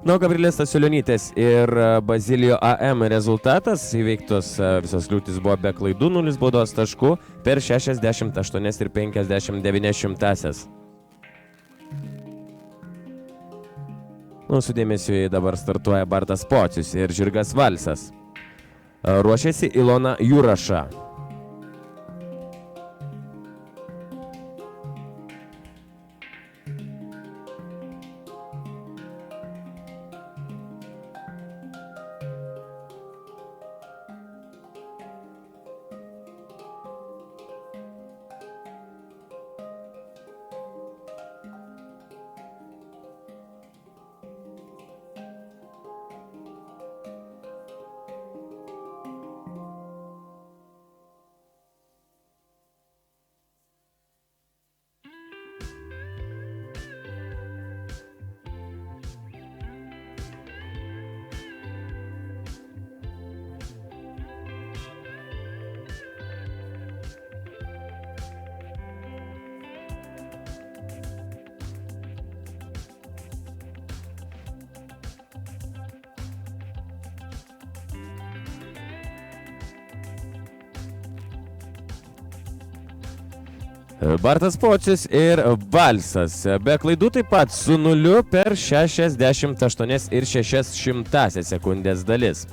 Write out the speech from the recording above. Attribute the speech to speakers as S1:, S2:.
S1: Na, Gabrielės Stasiulionytės ir Bazilijo AM rezultatas įveiktos visos kliūtis buvo be klaidų, 0 baudos taškų per 68 ir 59. Mūsų dėmesiui dabar startuoja Bartas Pocius ir Žirgas Valsas. Ruošiasi Ilona Juraša. Bartas Pocius ir Valsas. Be klaidų taip pat su 0 per 68 ir 600 sekundės dalis.